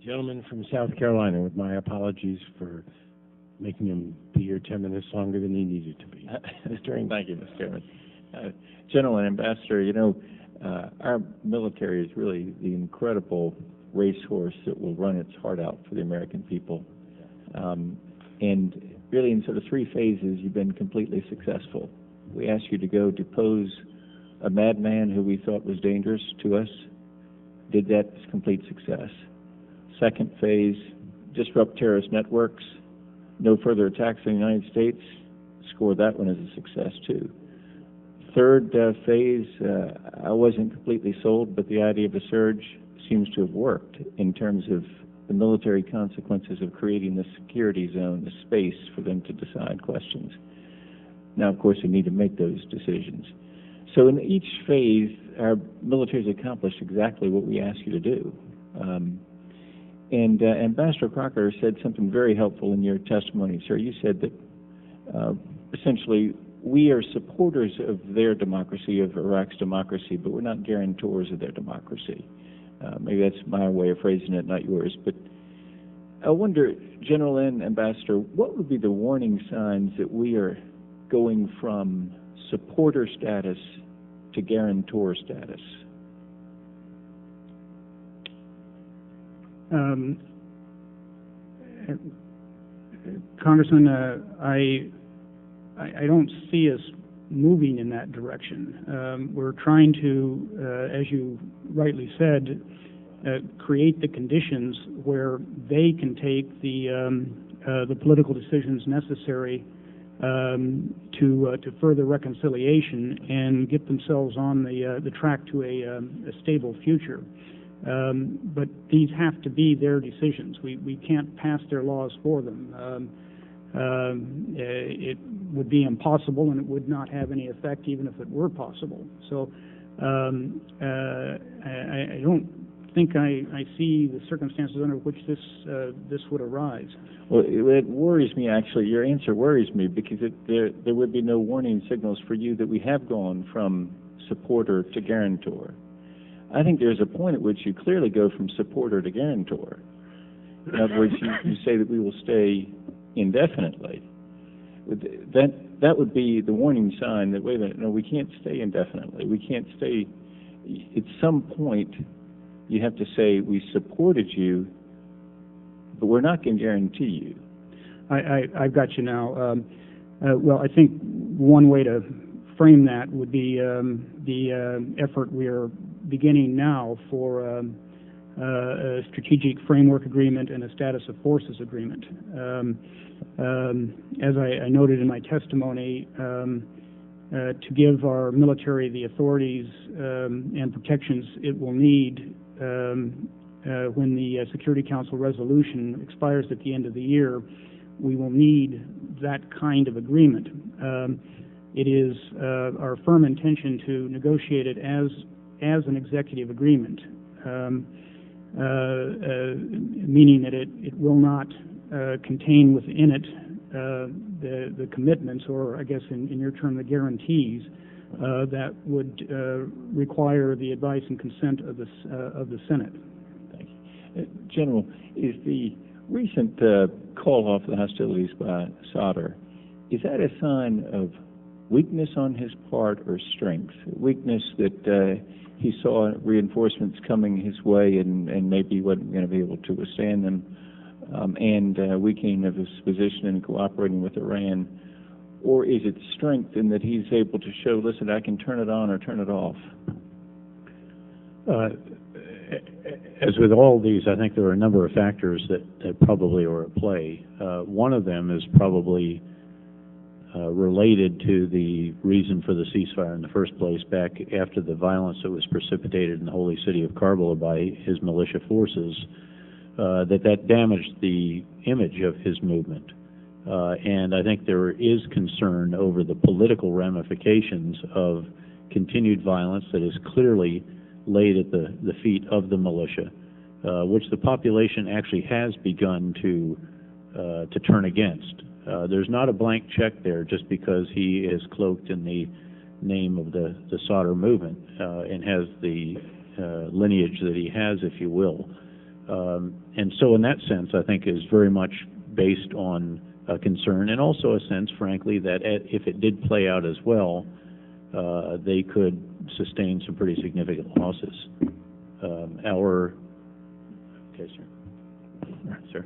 Gentleman from South Carolina, with my apologies for making him be here 10 minutes longer than he needed to be. Mr. Inglis. Thank you, Mr. Chairman. General and Ambassador, our military is really the incredible racehorse that will run its heart out for the American people. And really, in sort of three phases, you've been completely successful. We asked you to go depose a madman who we thought was dangerous to us. Did that with complete success. Second phase, disrupt terrorist networks. No further attacks in the United States. Scored that one as a success, too. Third phase, I wasn't completely sold, but the idea of a surge seems to have worked in terms of the military consequences of creating the security zone, the space for them to decide questions. Now, of course, we need to make those decisions. So in each phase, our military has accomplished exactly what we asked you to do. And Ambassador Crocker said something very helpful in your testimony, sir. You said that essentially we are supporters of their democracy, of Iraq's democracy, but we're not guarantors of their democracy. Maybe that's my way of phrasing it, not yours. But I wonder, General and Ambassador, what would be the warning signs that we are going from supporter status to guarantor status? Congressman, I don't see us moving in that direction. We're trying to, as you rightly said, create the conditions where they can take the political decisions necessary to further reconciliation and get themselves on the track to a stable future. But these have to be their decisions. We can't pass their laws for them. It would be impossible, and it would not have any effect even if it were possible. So I don't think I see the circumstances under which this would arise. Well, it worries me, actually. Your answer worries me because there would be no warning signals for you that we have gone from supporter to guarantor. I think there's a point at which you clearly go from supporter to guarantor. In other words, you say that we will stay indefinitely. That would be the warning sign that, wait a minute, no, we can't stay indefinitely. We can't stay. At some point, you have to say, we supported you, but we're not going to guarantee you. I've got you now. Well, I think one way to frame that would be the effort we are beginning now for a strategic framework agreement and a status of forces agreement. As I noted in my testimony, to give our military the authorities and protections it will need when the Security Council resolution expires at the end of the year, we will need that kind of agreement. It is our firm intention to negotiate it as an executive agreement, meaning that it will not contain within it the commitments, or I guess in your term, the guarantees that would require the advice and consent of the Senate. Thank you. General, is the recent call off the hostilities by Sadr, is that a sign of weakness on his part or strength? Weakness that he saw reinforcements coming his way and maybe wasn't going to be able to withstand them, and weakening of his position in cooperating with Iran? Or is it strength in that he's able to show, listen, I can turn it on or turn it off? As with all these, I think there are a number of factors that probably are at play. One of them is probably related to the reason for the ceasefire in the first place, back after the violence that was precipitated in the holy city of Karbala by his militia forces, that damaged the image of his movement. And I think there is concern over the political ramifications of continued violence that is clearly laid at the feet of the militia, which the population actually has begun to turn against. There's not a blank check there just because he is cloaked in the name of the Sadr movement and has the lineage that he has, if you will. And so in that sense, I think is very much based on a concern, and also a sense, frankly, that if it did play out as well, they could sustain some pretty significant losses. Okay, sir. Sir.